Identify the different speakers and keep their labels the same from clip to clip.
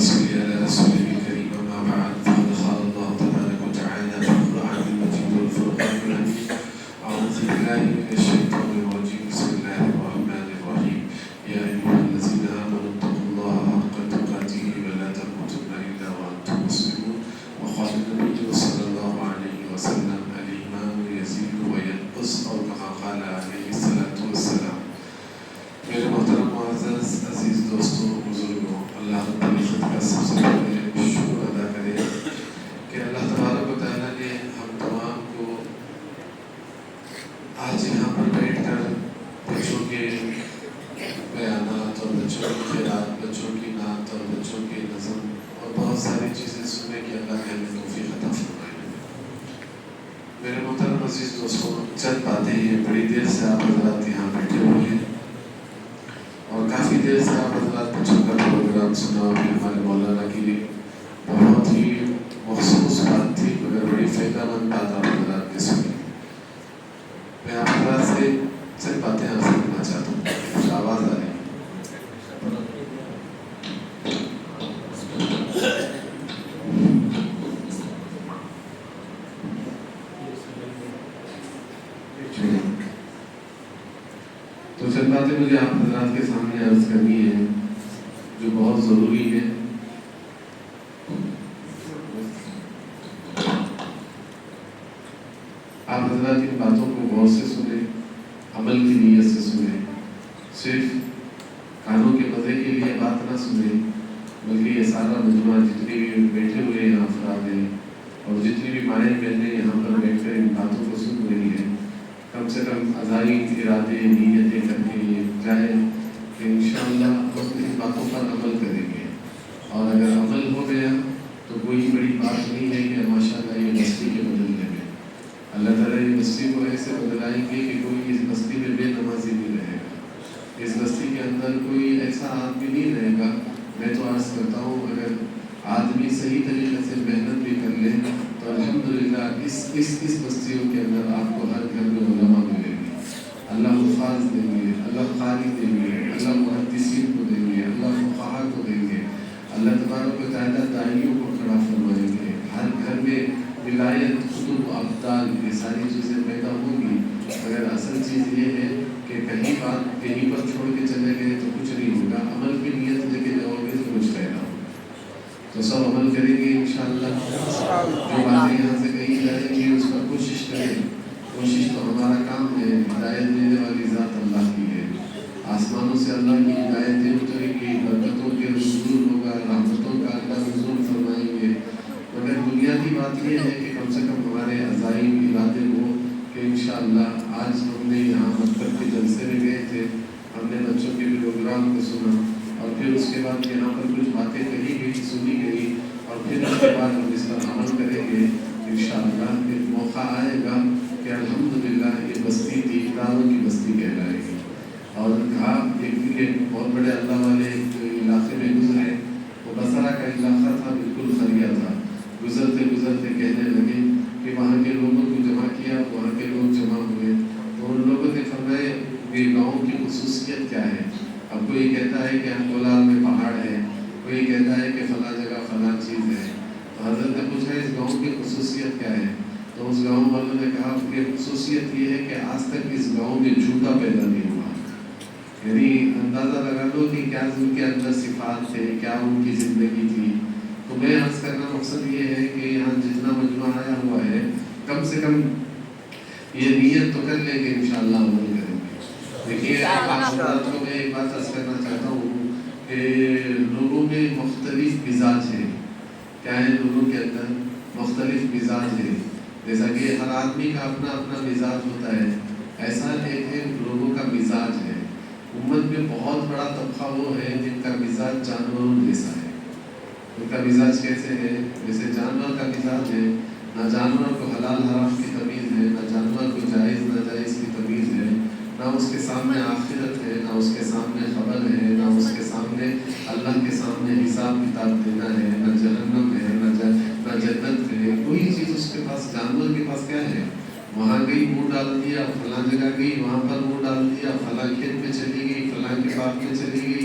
Speaker 1: صل على رسوله الكريم. أما بعد، فقد قال الله تبارك وتعالى في القرآن المجيد والفرقان الحميد: أعوذ بالله من الشيطان الرجيم. بسم الله الرحمن الرحيم. يا أيها الذين آمنوا اتقوا الله حق تقاته ولا تموتن إلا وأنتم مسلمون. وقال النبي صلى الله عليه وسلم: الإيمان يزيد وينقص، أو كما قال عليه الصلاة والسلام. میرے محترم معزز عزیز دوستوں، بزرگوں، اللہ تعالی کا سب سے پہلے شکر ادا کریں کہ اللہ تبارک و تعالیٰ نے ہم تمام کو آج یہاں پر بیٹھ کر بچوں کے بیانات اور بچوں کی خیرات، بچوں کی نعت اور بچوں کی نظم اور بہت ساری چیزیں سننے کی اللہ نے ہمیں توفیق عطا فرمائی ہے۔ میرے محترم عزیز دوستوں، چند باتیں ہیں۔ بڑی دیر سے آپ حضرات یہاں بیٹھے ہوئے ہیں اور کافی دیر سے آپ حضرات بچوں کا پروگرام سنا، اور ہمارے مولانا کی بہت ہی مخصوص بات تھی، مگر بڑی فائدہ مند بات آپ حضرات نے سنی۔ میں آپ حضرات سے چند باتیں حاصل کرنا چاہتا ہوں۔ کچھ آواز آ رہی ہے؟ تو چند باتیں مجھے آپ حضرات کے سامنے عرض کرنی ہے جو بہت ضروری ہے۔ آپ حضرات ان باتوں کو غور سے سنیں، عمل کی نیت سے سنیں، صرف کانوں کے مزے کے لیے بات نہ سنیں، بلکہ یہ سارا مجموعہ جتنے بھی بیٹھے ہوئے یہاں افراد ہیں اور جتنی بھی مائیں بہنیں یہاں پر بیٹھ کر ان باتوں کو سن رہی ہیں، کم سے کم عزائم ارادے نیتیں کر کے یہ جائے کہ انشاءاللہ ہم ان باتوں پر عمل کریں گے، اور اگر عمل ہو گیا تو کوئی بڑی بات نہیں ہے کہ ماشاءاللہ یہ بستی کے بدلنے میں اللہ تعالیٰ یہ بستی کو ایسے بدلائیں گے کہ کوئی اس بستی میں بے نمازی نہیں رہے گا، اس بستی کے اندر کوئی ایسا آدمی نہیں رہے گا۔ میں تو عرض کرتا ہوں اگر آدمی صحیح طریقے سے محنت بھی کر لے تو الحمدللہ اس بستیوں کے اندر آپ کو ہر گھر میں علماء ملیں گے، اللہ حفاظ دیں گے، اللہ قاری دیں گے، اللہ محدثین کو دیں گے، اللہ فقہاء کو دیں گے، اللہ تبارک و تعالیٰ داعیوں کو کھڑا فرمائیں گے، ہر گھر میں ولایت، کتب، ابدال، یہ ساری چیزیں پیدا ہوں گی۔ مگر اصل چیز یہ ہے کہ کہیں بات کہیں پر چھوڑ کے چلے گئے تو کچھ نہیں ہوگا، عمل کی نیت لے کے جاؤ گے تو کچھ فائدہ ہوگا۔ تو سب عمل کریں گے انشاءاللہ۔ جو باتیں یہاں سے کہی جائیں گی اس پر کوشش کریں۔ کوشش تو ہمارا کام ہے، ہدایت دینے والی ذات اللہ کی ہے۔ آسمانوں سے اللہ کی ہدایتیں اتریں گی، برکتوں کے نزول ہوگا، رحمتوں کا اللہ نزول فرمائیں گے۔ مگر بنیادی بات یہ ہے کہ کم سے کم ہمارے عزائم ارادے ہو کہ انشاءاللہ آج ہم نے یہاں مکتب کے جلسے میں گئے تھے، ہم نے بچوں کے پروگرام کو سنا، اور پھر اس کے بعد یہاں پر کچھ باتیں کہی گئی، سنی گئی، اور پھر اس کے بعد ہم اس پر عمل کریں گے انشاءاللہ۔ ایک موقع آئے گا کہ الحمدللہ یہ بستی دینداروں کی بستی کہلائے گی۔ اور کہا ایک بہت بڑے اللہ والے جو علاقے میں گزرے، وہ بصرہ کا علاقہ تھا، بالکل خریا تھا۔ گزرتے گزرتے کہنے لگے کہ وہاں کے لوگوں کو جمع کیا، وہاں کے لوگ جمع ہوئے، تو ان لوگوں نے فرمایا کہ گاؤں کی خصوصیت کیا ہے؟ اب کوئی کہتا ہے کہ ہم میں پہاڑ ہے، کوئی کہتا ہے کہ فلاں جگہ فلاں چیز ہے۔ تو حضرت نے پوچھا اس گاؤں کی خصوصیت کیا ہے؟ تو اس گاؤں والوں نے کہا کہ خصوصیت یہ ہے کہ آج تک اس گاؤں میں جھوٹا پیدا نہیں ہوا۔ یعنی اندازہ لگا لو کہ کیا ان کے اندر صفات تھے، کیا ان کی زندگی تھی۔ تو میں عرض کرنا مقصد یہ ہے کہ یہاں جتنا مجموعہ آیا ہوا ہے، کم سے کم یہ نیت تو کر لیں کہ انشاءاللہ عمل کریں گے۔ دیکھیے آپ حضرات کو میں ایک بات عرض کرنا چاہتا ہوں کہ لوگوں میں مختلف مزاج ہے۔ کیا ہے؟ لوگوں کے اندر مختلف مزاج ہے، جیسا کہ ہر آدمی کا اپنا اپنا مزاج ہوتا ہے، ایسا ایک لوگوں کا مزاج ہے۔ امت میں بہت بڑا طبقہ وہ ہے جن کا مزاج جانوروں جیسا ہے۔ ان کا مزاج کیسے ہے؟ جیسے جانور کا مزاج ہے، نہ جانور کو حلال حرام کی تمیز ہے، نہ جانور کو جائز ناجائز کی تمیز ہے، نہ اس کے سامنے آخرت ہے، نہ اس کے سامنے خبر ہے، نہ اس کے سامنے اللہ کے سامنے حساب کتاب دینا ہے، نہ جہنم ہے، نہ جنت ہے، کوئی چیز اس کے پاس۔ جانور کے پاس کیا ہے؟ وہاں گئی منہ ڈال دیا، فلاں جگہ گئی وہاں پر منہ ڈال دیا، فلاں کھیت میں چلی گئی، فلاں کے باغ میں چلی گئی،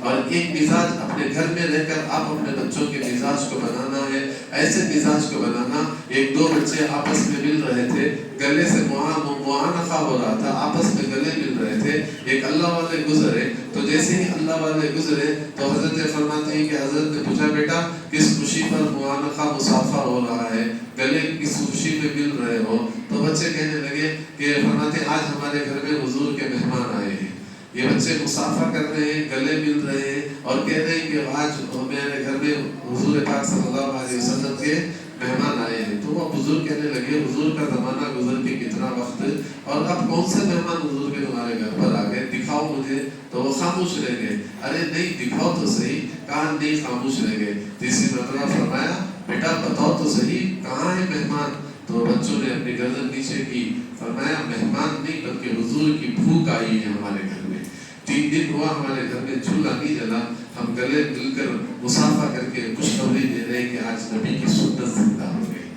Speaker 1: اور ایک مزاج اپنے گھر میں رہ کر آپ اپنے بچوں کے مزاج کو بنانا ہے، ایسے مزاج کو بنانا۔ ایک دو بچے آپس میں مل رہے تھے، گلے سے معانقہ ہو رہا تھا، آپس میں گلے مل رہے تھے، ایک اللہ والے گزرے، تو جیسے ہی اللہ والے گزرے تو حضرت فرماتے ہیں کہ حضرت نے پوچھا بیٹا کس خوشی پر معانقہ مصافحہ ہو رہا ہے، گلے کس خوشی میں مل رہے ہو؟ تو بچے کہنے لگے کہ فرماتے آج ہمارے گھر میں حضور کے مہمان آئے ہیں۔ یہ بچے مصافحہ کر رہے ہیں، گلے مل رہے ہیں اور کہہ رہے ہیں کہ آج میرے گھر میں حضور پاک صلی اللہ علیہ وسلم کے مہمان آئے ہیں۔ تو وہ بزرگ کہنے لگے حضور کا زمانہ گزر کے کتنا وقت اور اب کون سے مہمان حضور کے تمہارے گھر پر آ گئے، دکھاؤ مجھے۔ تو وہ خاموش رہ گئے۔ ارے نہیں دکھاؤ تو صحیح، کہا نہیں، خاموش رہ گئے۔ تیسری مرتبہ فرمایا بیٹا بتاؤ تو صحیح کہاں ہے مہمان؟ تو بچوں نے اپنی گردن نیچے کی، فرمایا مہمان نہیں بلکہ حضور کی بھوک آئی ہے ہمارے گھر میں، 3 دن ہوا ہمارے گھر میں چولہا نہیں جلا، ہم گلے مل کر مصافحہ کر کے خوشخبری دے رہے ہیں کہ آج نبی کی سنت زندہ ہو گئی۔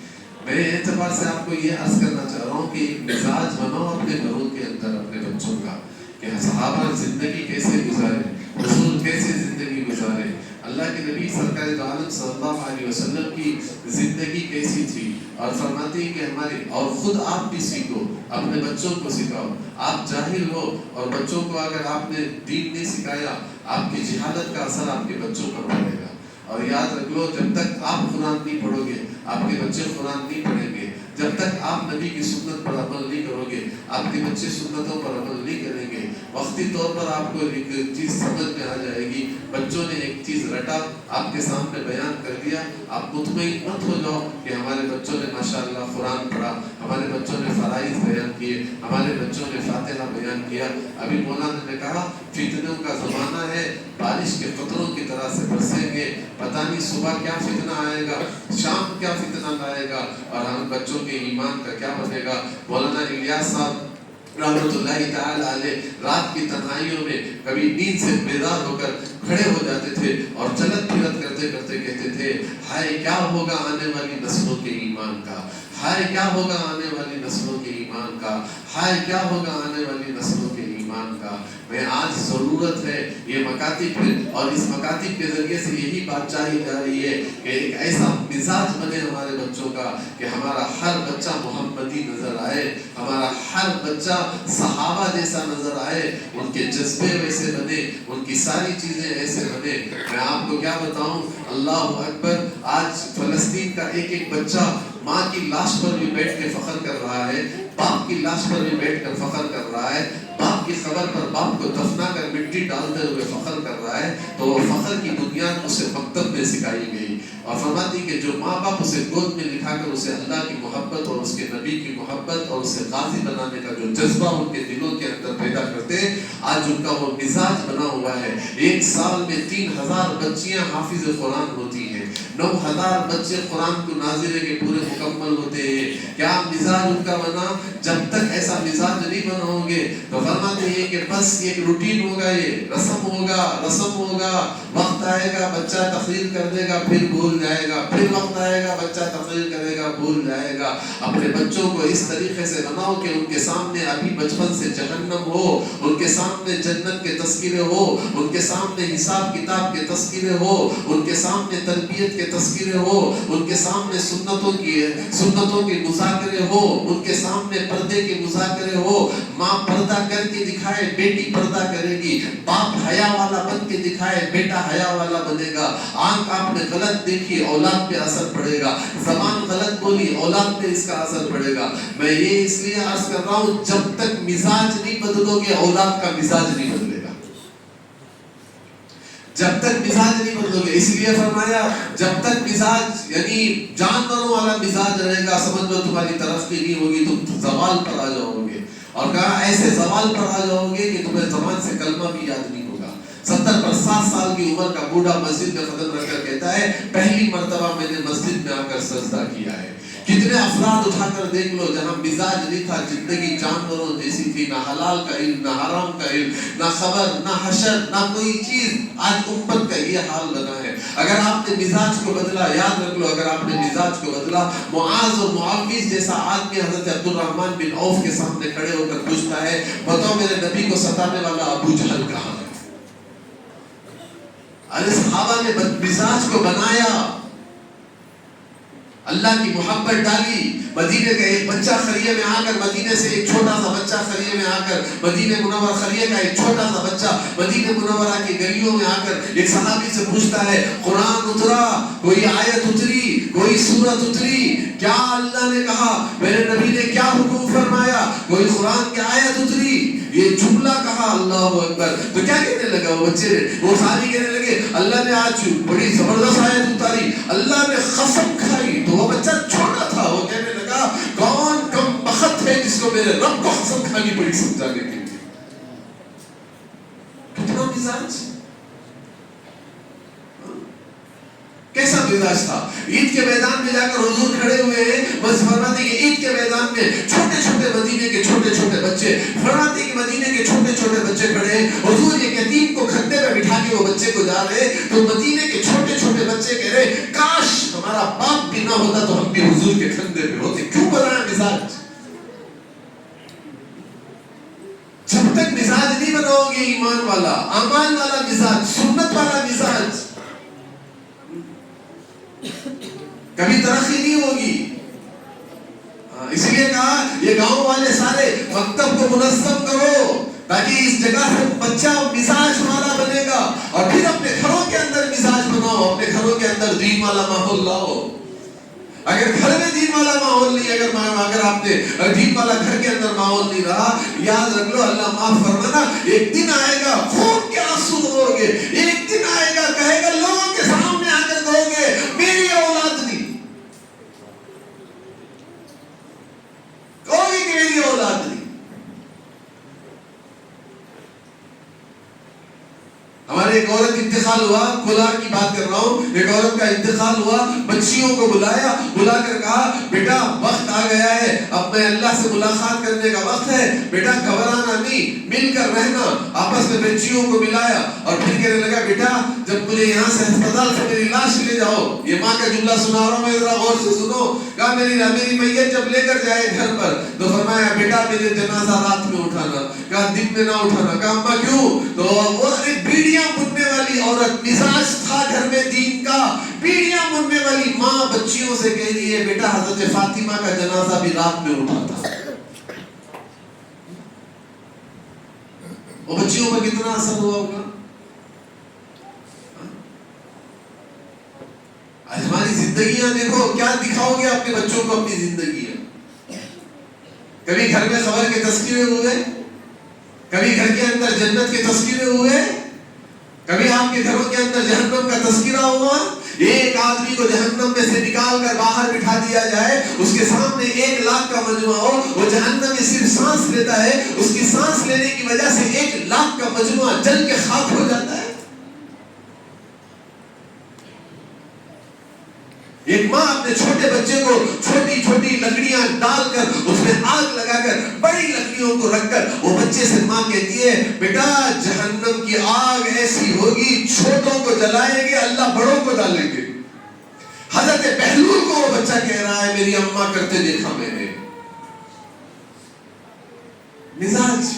Speaker 1: میں اعتبار سے آپ کو یہ عرض کرنا چاہ رہا ہوں کہ ایک مزاج بناؤ اپنے گھروں کے اندر اپنے بچوں کا کہ صحابہ زندگی کیسے گزارے، رسول کیسے زندگی گزارے، اللہ کے نبی سرکار دو عالم صلی اللہ علیہ وسلم کی زندگی کیسی تھی، اور فرماتے ہیں کہ ہماری اور خود آپ بھی سیکھو، اپنے بچوں کو سکھاؤ۔ آپ جاہل ہو اور بچوں کو اگر آپ نے دین نہیں سکھایا، آپ کی جہالت کا اثر آپ کے بچوں پر پڑے گا۔ اور یاد رکھ لو جب تک آپ قرآن نہیں پڑھو گے آپ کے بچے قرآن نہیں پڑھیں گے، جب تک آپ نبی کی سنت پر عمل نہیں کرو گے آپ کے بچے سنتوں پر عمل نہیں کریں گے۔ وقتی طور پر آپ کو ایک چیز سمجھ میں آ جائے گی، بچوں نے ایک چیز رٹا آپ کے سامنے بیان کر دیا، آپ مطمئن مت ہو جاؤ کہ ہمارے بچوں نے ماشاءاللہ قرآن پڑھا، ہمارے بچوں نے فرائض بیان کیے، ہمارے بچوں نے فاتحہ بیان کیا۔ ابھی مولانا نے کہا فتنوں کا زمانہ ہے، بارش کے قطروں کی طرح سے برسیں گے، پتہ نہیں صبح کیا فتنہ آئے گا، شام کیا فتنہ لائے گا، اور ہم بچوں کے ایمان کا کیا بنے گا۔ مولانا الیاس صاحب رحمۃ اللہ تعالی علیہ رات کی تنہائیوں میں کبھی نیند سے بیدار ہو کر کھڑے ہو جاتے تھے اور چلت پھرت کرتے کرتے کہتے تھے ہائے کیا ہوگا آنے والی نسلوں کے ایمان کا، ہائے کیا ہوگا آنے والی نسلوں کے ایمان کا، ہائے کیا ہوگا آنے والی نسلوں کے ایمان کا۔ میں آج ضرورت ہے یہ مکاتب پہ، اور اس مکاتب کے ذریعے سے یہی بات چاہی جا رہی ہے کہ ایک ایسا مزاج بنے ہمارے بچوں کا کہ ہمارا ہر بچہ محمدی نظر آئے، ہمارا ہر بچہ صحابہ جیسا نظر آئے، ان کے جذبے ویسے بنے، ان کی ساری چیزیں ایسے بنے۔ میں آپ کو کیا بتاؤں، اللہ اکبر، آج فلسطین کا ایک ایک بچہ ماں کی لاش پر بھی بیٹھ کے فخر کر رہا ہے، باپ کی لاش پر بھی بیٹھ کر فخر کر رہا ہے، باپ کی قبر پر باپ کو دفنا کر مٹی ڈالتے ہوئے فخر کر رہا ہے۔ تو وہ فخر کی بنیاد اسے مکتب میں سکھائی گئی، اور فرماتی کہ جو ماں باپ اسے گود میں لکھا کر اسے اللہ کی محبت اور اس کے نبی کی محبت اور اسے غازی بنانے کا جو جذبہ ان کے دلوں کے اندر پیدا کرتے، آج ان کا وہ مزاج بنا ہوا ہے۔ 1 سال میں 3000 بچیاں حافظ قرآن ہوتی ہیں، 9000 بچے قرآن کو ناظرے کے پورے مکمل ہوتے ہیں۔ کیا مزاج ان کا بنا؟ جب تک ایسا مزاج نہیں بناؤ گے تو فرماتے ہیں کہ بس ایک روٹین ہوگا، یہ رسم ہوگا، وقت آئے گا بچہ تقریر کر دے گا پھر بھول جائے گا، پھر وقت آئے گا بچہ تقریر کرے گا بھول جائے گا۔ اپنے بچوں کو اس طریقے سے بناؤ کہ ان کے سامنے ابھی بچپن سے جہنم ہو، ان کے سامنے جنت کے تذکرے ہو، ان کے سامنے حساب کتاب کے تذکرے ہو، ان کے سامنے تربیت کے تذکرے ہو، ان کے سامنے سنتوں کے مذاکرے ہو، ان کے سامنے پردے کے مذاکرے ہو۔ ماں پردہ کر کے دکھائے بیٹی پردہ کرے گی، باپ حیا والا بن کے دکھائے بیٹا حیا والا بنے گا۔ آنکھ آپ نے غلط دیکھی اولاد پہ اثر پڑے گا، زبان غلط بولی اولاد پہ اس کا اثر پڑے گا۔ میں یہ اس لیے عرض کر رہا ہوں جب تک مزاج نہیں بدلو گے اولاد کا مزاج نہیں بدلے گا، جب تک مزاج نہیں بدلو گے۔ اس لیے فرمایا جب تک مزاج یعنی جانوروں والا مزاج رہے گا سمجھ لو تمہاری ترقی نہیں ہوگی، تم زوال پر آ جاؤ گے، اور کہا ایسے زوال پر آ جاؤ گے کہ تمہیں زبان سے کلمہ بھی یاد نہیں ہوگا۔ 70 پر 7 سال کی عمر کا بوڑھا مسجد میں قدم رکھ کر کہتا ہے پہلی مرتبہ میں نے مسجد میں آ کر سجدہ کیا ہے۔ کتنے افراد اٹھا کر دیکھ لو جہاں مزاج نہیں تھا، زندگی جانوروں جیسی تھی، نہ حلال کا علم نہ حرام کا علم، نہ خبر نہ حشر نہ کوئی چیز۔ آج امت کا یہ حال بنا ہے۔ اگر آپ نے مزاج کو بدلا، یاد رکھ لو اگر آپ نے مزاج کو بدلا، معاذ اور معاویز جیسا آدمی حضرت عبد الرحمن بن عوف کے سامنے کھڑے ہو کر پوچھتا ہے بتاؤ میرے نبی کو ستانے والا ابو جہل کہاں ہے؟ ارے صحابہ نے مزاج کو بنایا، اللہ کی محبت ڈالی. مدینے کا ایک بچہ خلیے میں آ کر، مدینے سے ایک چھوٹا سا بچہ خلیے میں آ کر، مدینے منور خلیے کا ایک چھوٹا سا بچہ مدینے منورہ کی گلیوں میں آ کر ایک صحابی سے پوچھتا ہے قرآن اترا، کوئی آیت اتری، کوئی سورت اتری، کیا اللہ نے کہا، میرے نبی نے کیا حکم فرمایا، کوئی قرآن کی آیت اتری، یہ جملہ کہا اللہ اکبر. تو کیا کہنے لگا وہ بچے نے، وہ صحابی کہنے لگے اللہ نے آج بڑی زبردست آیت اتاری، اللہ نے قسم کھائی. تو وہ بچہ چھوٹا تھا، وہ کہنے لگا کون کم بخت ہے جس کو میرے رب کو قسم کھانی پڑی سمجھانے کے لیے. کتنا مزاج، کیسا مزاج تھا. عید کے میدان میں جا کر حضور کھڑے ہوئے ہیں، بس فرماتے کہ عید کے میدان میں چھوٹے چھوٹے مدینے کے چھوٹے چھوٹے بچے، فرماتے کہ مدینے کے چھوٹے چھوٹے بچے کھڑے ہیں. حضور ایک یتیم کو کندھے پہ بٹھا کے وہ بچے کو جا رہے، تو مدینے کے چھوٹے چھوٹے بچے کہہ رہے کاش ہمارا باپ بھی نہ ہوتا تو ہم بھی حضور کے کندھے پہ ہوتے. کیوں بنایا مزاج؟ جب تک مزاج نہیں بناؤ گے ایمان والا، امان والا مزاج، سنت والا مزاج، کبھی ترقی نہیں ہوگی. اسی لیے کہا یہ گاؤں والے سارے مکتب کو منظم کرو تاکہ اس جگہ سے بچہ مزاج والا بنے گا، اور پھر اپنے گھروں کے اندر مزاج بناؤ، اپنے گھروں کے اندر دین والا ماحول لاؤ. اگر گھر میں دین والا ماحول نہیں، اگر آپ نے دین والا گھر کے اندر ماحول نہیں رہا، یاد رکھ لو اللہ معاف فرمانا، ایک دن آئے گا خون کے آنسو ہوگے، ایک دن آئے گا کہے گا لوگوں کے سامنے آ کر کہو گے میری اولاد نہیں، کہو گے کہ میری اولاد نہیں. ہمارے ایک عورت انتقال ہوا، کھلا کی بات کر رہا ہوں، ایک عورت کا انتقال ہوا، بچیوں کو بلایا، بلا کر کہا بیٹا وقت آ گیا ہے، اب میں اللہ سے ملاقات کرنے کا وقت ہے، بیٹا گھبرانا نہیں، مل کر رہنا. آپس میں بچیوں کو ملایا اور پھر کہنے لگا بیٹا جب مجھے یہاں سے ہسپتال سے میری لاش لے جاؤ، یہ ماں کا جملہ سنا رہا ہوں میں، ذرا غور سے سنو. کہا میری میت جب لے کر جائے گھر پر تو فرمایا بیٹا میرے جنازہ رات میں اٹھانا. کہا دن میں نہ اٹھانا. کہا اماں کیوں؟ تو وہ بیڑیاں بننے والی عورت، مزاج تھا گھر میں دین کا، بیڑیاں بننے والی ماں بچیوں سے کہہ رہی ہے بیٹا حضرت فاطمہ کا جنازہ بھی رات میں اٹھا تھا. وہ بچیوں پر کتنا اثر ہوا ہوگا. آج ہماری زندگیاں دیکھو، کیا دکھاؤ گے اپنے بچوں کو اپنی زندگیاں. کبھی گھر میں خبر کے تذکرے ہوئے، کبھی گھر کے اندر جنت کے تذکرے ہوئے، کبھی آپ کے گھروں کے اندر جہنم کا تذکرہ ہوا. ایک آدمی کو جہنم میں سے نکال کر باہر بٹھا دیا جائے، اس کے سامنے 1,00,000 کا مجمع ہو، وہ جہنم میں صرف سانس لیتا ہے، اس کی سانس لینے کی وجہ سے 1,00,000 کا مجموعہ جل کے خاک ہو جاتا ہے. ایک ماں اپنے چھوٹے بچے کو چھوٹی چھوٹی لکڑیاں ڈال کر اس میں آگ لگا کر بڑی لکڑیوں کو رکھ کر وہ بچے سے ماں کہتی ہے بیٹا جہنم کی آگ ایسی ہوگی چھوٹوں کو جلائیں گے اللہ بڑوں کو ڈالیں گے. حضرت بہلول کو وہ بچہ کہہ رہا ہے میری اماں کرتے دیکھا میں نے. مزاج،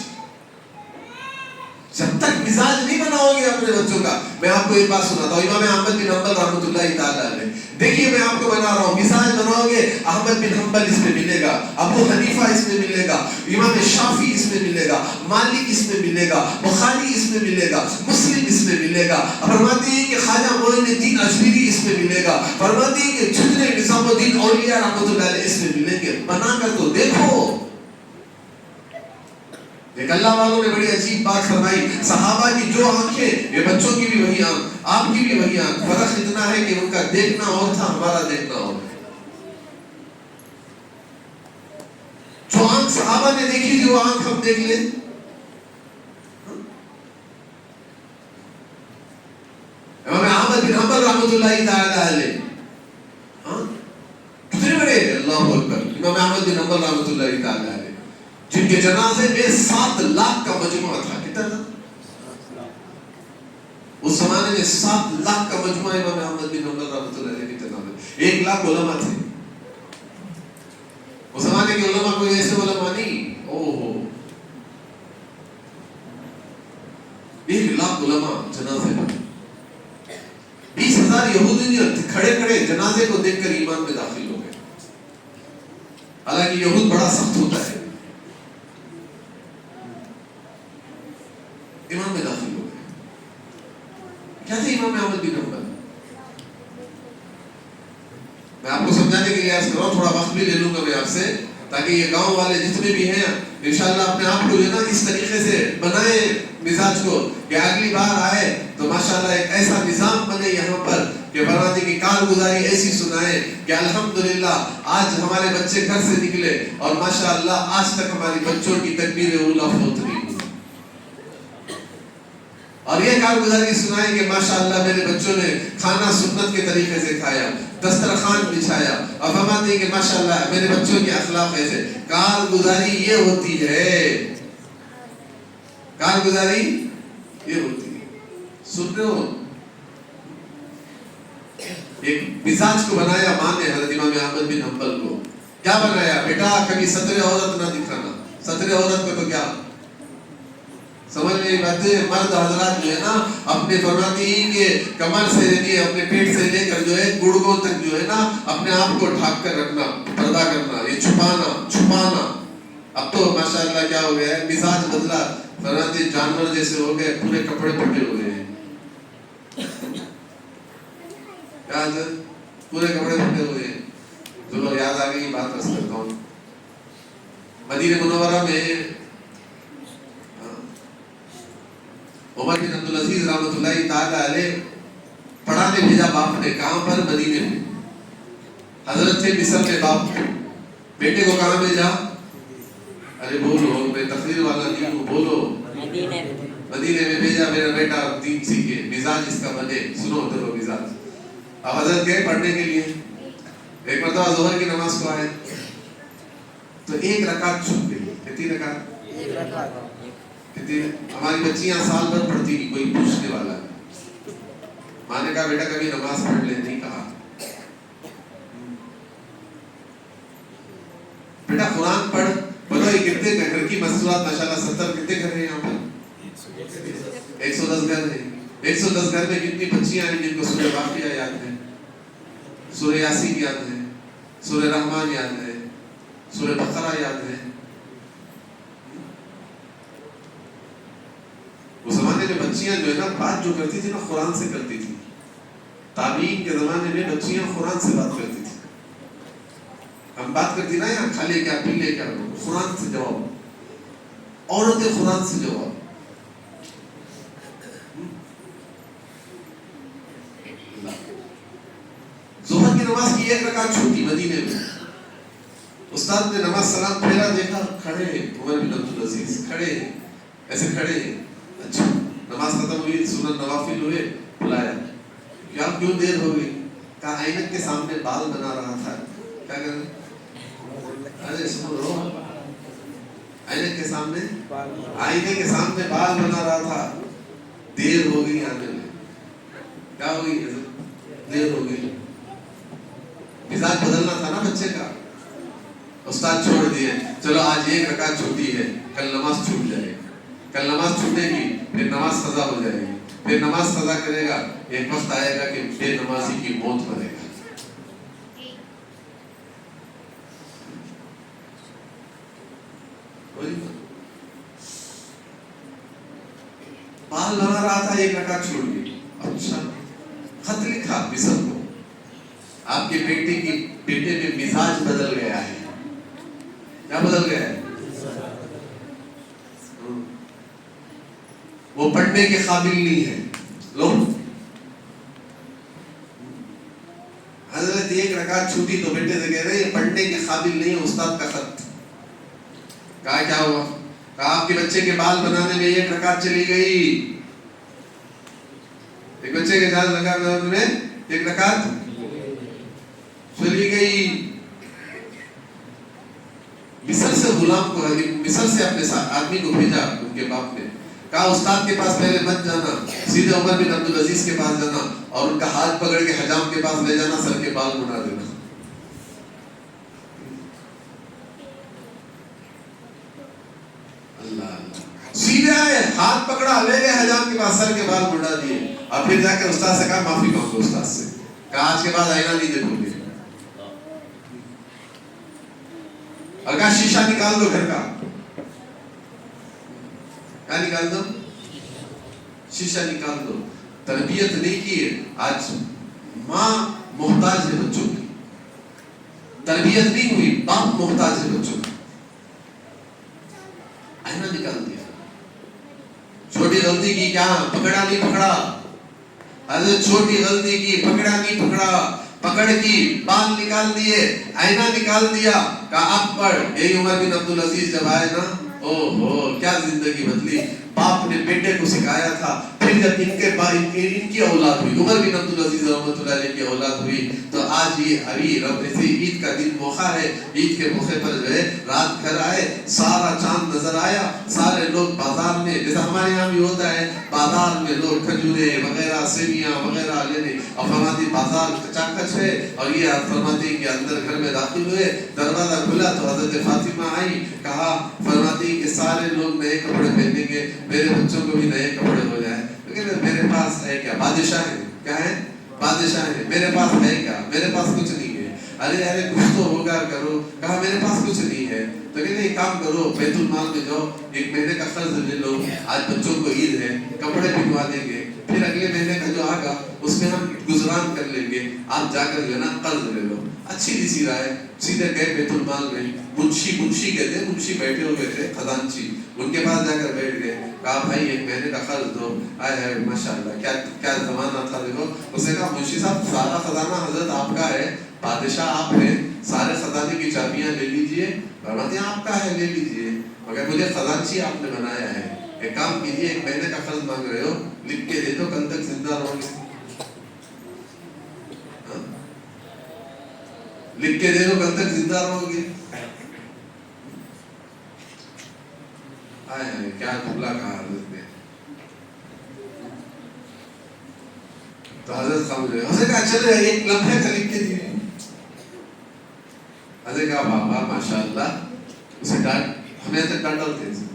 Speaker 1: جب تک مزاج نہیں بناؤ گے اپنے بچوں کا. میں آپ کو ایک بات سناتا ہوں، امام احمد بن حنبل رحمۃ اللہ تعالیٰ علیہ، دیکھیے میں آپ کو بنا رہا ہوں، مزاج بناؤ گے احمد بن حنبل اس میں ملے گا، ابو حنیفہ اس میں ملے گا، امام شافعی اس میں ملے گا، مالک اس میں ملے گا، بخاری اس میں ملے گا، مسلم اس میں ملے گا. فرماتے ہیں کہ خواجہ معین الدین اجمیری اس میں ملے گا. فرماتے ہیں کہ جتنے نظام الدین اولیاء رحمۃ اللہ علیہ اس میں ملیں گے. بنا کر تو دیکھو. ایک اللہ والوں نے بڑی عجیب بات فرمائی، صحابہ کی جو آنکھیں، یہ بچوں کی بھی وہی آنکھ، آپ کی بھی وہی آنکھ، فرق اتنا ہے کہ ان کا دیکھنا اور تھا، ہمارا دیکھنا اور. جو آنکھ صحابہ نے دیکھی تھی وہ آنکھ ہم دیکھ لیں. امام احمد بن حنبل رحمۃ اللہ تعالی علیہ کتنے بڑے، اللہ اکبر، امام احمد بن حنبل رحمۃ اللہ تعالی علیہ جن کے جنازے میں 7,00,000 کا مجموعہ تھا. کتنا تھا اس زمانے میں؟ 7,00,000 کا مجموعہ امام احمد بن حنبل رحمۃ اللہ علیہ کے جنازے. 1,00,000 علماء تھے اس زمانے کے علماء، کوئی ایسے علماء نہیں. اوہو 1,00,000 علماء جنازے میں. 10,000 یہودی کھڑے کھڑے جنازے کو دیکھ کر ایمان میں داخل ہو گئے. حالانکہ یہود بڑا سخت ہوتا ہے, ایمان میں داخل ہو گئے. کیا تھا امام احمد بن حنبل؟ میں آپ کو سمجھانے کے لیے عرض کر رہا ہوں, تھوڑا وقت بھی لے لوں گا میں آپ سے, تاکہ یہ گاؤں والے جتنے بھی ہیں انشاءاللہ اپنے آپ کو جو ہے نا اس طریقے سے بنائے مزاج کو کہ اگلی بار آئے تو ماشاءاللہ ایک ایسا نظام بنے یہاں پر کہ فرماتے کی کارگزاری ایسی سنائے کہ الحمدللہ آج ہمارے بچے گھر سے نکلے اور ماشاءاللہ آج تک ہماری بچوں کی تکبیر اولیٰ فوت نہیں ہوئی, اور یہ کارگزاری سنائے کہ ماشاءاللہ میرے بچوں نے کھانا سنت کے طریقے سے کھایا, دسترخوان بچھایا, اور فرماتے ہیں کہ ماشاءاللہ میرے بچوں کے اخلاق ایسے. کارگزاری یہ ہوتی ہے, کارگزاری یہ ہوتی ہے. سن رہے ہو, ایک مزاج کو بنایا ماں نے حضرت امام احمد بن حنبل کو. کیا بنایا؟ بیٹا کبھی ستر عورت نہ دکھانا. ستر عورت کو تو کیا سمجھ میں باتیں, مرد حضرات جو ہے نا اپنے فرماتی ہیں کہ کمر سے یعنی اپنے پیٹ سے لے کر جو ہے گڑگوں تک جو ہے نا اپنے آپ کو ڈھانپ کر رکھنا, پردہ کرنا, یہ چھپانا. اب تو ماشاءاللہ کیا ہو گیا ہے, مزاج بدلا, فرماتے جانور جیسے ہو گئے, پورے کپڑے پھٹے ہوئے ہیں. کیا پورے کپڑے پھٹے ہوئے ہیں. چلو یاد آ گئی بات رس کرتا ہوں. مدینہ منورہ میں عمر بن عبدالعزیز رحمۃ اللہ تعالی علیہ پڑھانے بھیجا باپ نے. کہاں پر؟ مدینے میں. حضرت تھے مصر میں باپ, بیٹے کو کہاں بھیجا؟ ارے بولو, میں تقریر والا نہیں ہوں, بولو. مدینے میں بھیجا, میرا بیٹا دین سیکھے, مزاج اس کا بنے. سنو ادھر مزاج. اب حضرت گئے پڑھنے کے لیے. ایک مرتبہ ظہر کی نماز کو آئے تو ایک رکعت چھوٹ گئی. کتنی رکعت؟ ہماری بچیاں سال بھر پڑھتی نہیں, کوئی پوچھنے والا نہیں. ماں نے کہا بیٹا کبھی نماز پڑھ لے, نہیں کہا. بیٹا قرآن پڑھ. بولو یہ کتنے گھر کی مسئلات ماشاءاللہ 70 کتنے گھر ہیں یہاں پر؟ 110 گھر ہیں. 110 گھر میں کتنی بچیاں ہیں جن کو سورہ واقعہ یاد ہے, سورہ یاسین یاد ہے, سورہ رحمان یاد ہے, سورہ بقرہ یاد ہے. اس زمانے میں بچیاں جو ہے نا بات جو کرتی تھی نا قرآن سے کرتی تھی. تابعین کے زمانے میں بچیاں قرآن سے بات کرتی تھی. ہم بات کرتی نا یہاں کھا لے کیا, پی لے کیا, قرآن سے جواب. عورتیں قرآن سے جواب. ظہر کی نماز کی ایک رکعت چھوٹی مدینے میں. استاد نے نماز سلام پھیرا, دیکھا کھڑے ہیں عمر بن عبدالعزیز, کھڑے ہیں ایسے کھڑے ہیں. اچھا نماز ختم ہوئی, سنت نوافل ہوئے, بلایا. کیا کیوں دیر ہو گئی؟ کہا آئینہ کے سامنے بال بنا رہا تھا. کیا کر رہے؟ ارے سنو, آئینے کے سامنے بال بنا رہا تھا, دیر ہو گئی آنے میں. کیا ہو گئی؟ دیر ہو گئی. مزاج بدلنا تھا نا بچے کا. استاد چھوڑ دیے, چلو آج ایک رکعت چھوٹی ہے, کل نماز چھوٹ جائے گی. کل نماز چھوٹے گی, پھر نماز قضا ہو جائے گی. پھر نماز قضا کرے گا, ایک وقت آئے گا کہ بے نمازی کی موت بنے گا. بال بنا رہا تھا, ایک رکعت چھوڑ گئی. اچھا خط لکھا مصر کو, آپ کے بیٹے میں مزاج بدل گیا ہے. کیا بدل گیا ہے؟ وہ پڑھنے کے قابل نہیں ہے. لوگ حضرت ایک رکعت چھوٹی تو بیٹے سے کہہ رہے ہیں پڑھنے کے قابل نہیں ہے. استاد کا خط. کہا کیا ہوا؟ کہا آپ کے بچے کے بال بنانے میں ایک رکعت چلی گئی. ایک بچے کے بال بنانے میں ایک رکعت چلی گئی. مصر سے غلام کو, مصر سے اپنے ساتھ آدمی کو بھیجا ان کے باپ نے. کہا استاد کے پاس پہلے مت جانا, سیدھے عمر بن عبدالعزیز کے پاس جانا اور ان کا ہاتھ پکڑ کے حجام کے پاس لے جانا, سر کے بال بنا دینا. اللہ اللہ. سیدھے آئے, ہاتھ پکڑا لے گئے حجام کے پاس, سر کے بال مڈا دیے اور پھر جا کے استاد سے کہا معافی مانگو استاد سے, کہا آج کے بعد آئینہ نہیں دیکھو گے, اور کہا شیشہ نکال دو گھر کا, کیا نکال دو, شیشہ نکال دو. تربیت نہیں کی ہے. آج ماں محتاج ہے بچوں کی, تربیت نہیں ہوئی, باپ محتاج ہے بچوں کی. آئینہ نکال دیا, چھوٹی غلطی کی کیا پکڑا نہیں پکڑا, حضرت چھوٹی غلطی کی پکڑا نہیں پکڑا, پکڑ کی بال نکال دیے, آئینہ نکال دیا, کہا اب پڑھ. یہی عمر بن عبدالعزیز جب آئے نا, او ہو کیا زندگی بدلی. باپ نے بیٹے کو سکھایا تھا, پھر جب ان کی اولاد ہوئی, عمر بن عبدالعزیز رحمۃ اللہ علیہ کی اولاد ہوئی, تو آج یہ ابھی رب سے عید کا دن موقع ہے, عید کے موقع پر جو ہے رات گھر آئے, سارا چاند نظر آیا, سارے لوگ بازار میں, جیسا ہمارے یہاں بھی ہوتا ہے بازار میں لوگ کھجورے وغیرہ سیویاں وغیرہ لینے, اور فرماتی بازار کچاکچ ہے, اور یہ فرماتی کے اندر گھر میں داخل ہوئے, دروازہ کھلا تو حضرت فاطمہ آئی, کہا فرماتی کہ سارے لوگ نئے کپڑے پہنیں گے, میرے بچوں کو بھی نئے کپڑے ہو جائیں. لیکن میرے پاس ہے کیا, بادشاہ ہے, کیا ہے بادشاہ ہے, میرے پاس ہے کیا, میرے پاس کچھ نہیں ہے. ارے ارے کچھ تو ہوگا کرو, کہا میرے پاس کچھ نہیں ہے. تو کہتے ایک کام کرو, بیت المال میں جاؤ, ایک مہینے کا قرض لے لو, آج بچوں کو عید ہے, کپڑے بنوا دیں گے, پھر اگلے مہینے کا جو آگا اس میں ہم گزران کر لیں گے, آپ جا کر جو ہے نا قرض لے لو. اچھی سی سی رائے, سیدھے گئے بیت المال میں, منشی کہتے ہیں, منشی بیٹھے ہوئے تھے, خزانچی, ان کے پاس جا کر بیٹھ گئے, کہا بھائی ایک مہینے کا قرض دو. آئے ماشاءاللہ کیا زمانہ تھا دیکھو. اس نے کہا منشی صاحب سارا خزانہ حضرت آپ کا ہے, بادشاہ آپ ہیں, سارے خزانے کی چابیاں لے لیجئے, فرماتے ہیں آپ کا ہے لے لیجئے, مگر مجھے خزانچی آپ نے بنایا ہے. ایک کام کیجئے, ایک مہینے کا قرض مانگ رہے ہو, لکھ کے دے دو, کل تک زندہ رہو گے. لکھ کے دے دو, کل تک زندہ رہو گے. کیا جملہ کہا حضرت نے. تو حضرت سمجھ رہے, حضرت کہا چلے ایک لمحے کا لکھ کے دیے. حضرت کہا بابا ماشاءاللہ, اسے ڈانٹ, ہمیں تک ڈانٹتے تھے.